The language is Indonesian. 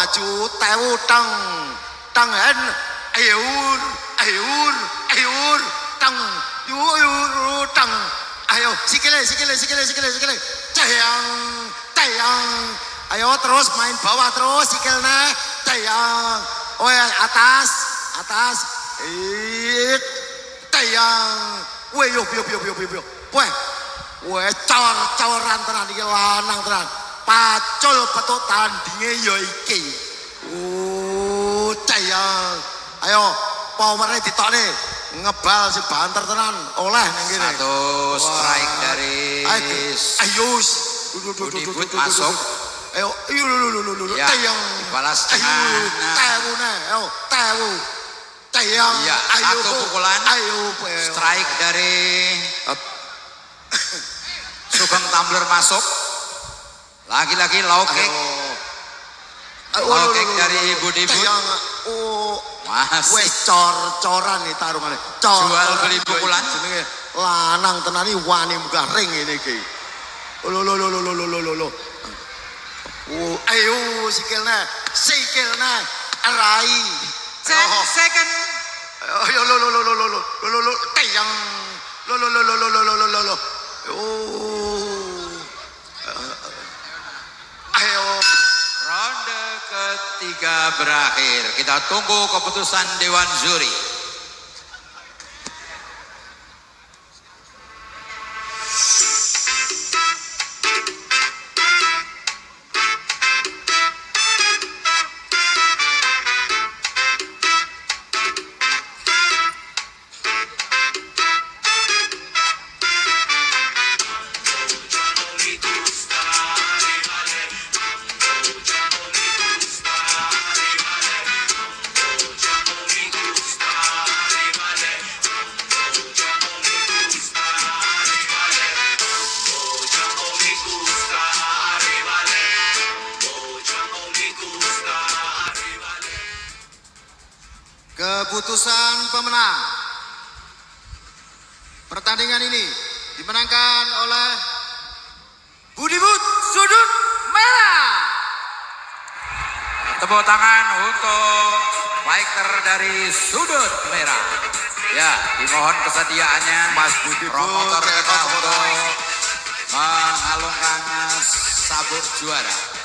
maju tewu teng tengen ayur ayur ayur teng yur teng ayo sikile tayang tayang ayo terus main bawah terus sikilnya tayang oh atas tayang weh yo weh cor-coran tenan iki lanang tenan pacul petuk tandinge ya iki tayang ayo powernya ditokne ngebal si banter tenan oleh ning kene satu strike dari Ayus Budibut masuk ayo ya, tayang dibalas dengan tewu tayang ya, satu pukulan strike dari Sugeng Tumbler masuk lagi-lagi low kick dari Budibut wes cor-coran nih tarungannya jual beli pukulan lanang tenani wani muka ring ini ki lo ayo sikilnya arai second ayo lo tayang lo ayo ronde ketiga berakhir kita tunggu keputusan Dewan Juri. Keputusan pemenang pertandingan ini dimenangkan oleh Budibut sudut merah. Tepuk tangan untuk fighter dari sudut merah. Ya, dimohon kesediaannya Mas Budibut promotor kita untuk mengalungkan sabuk juara.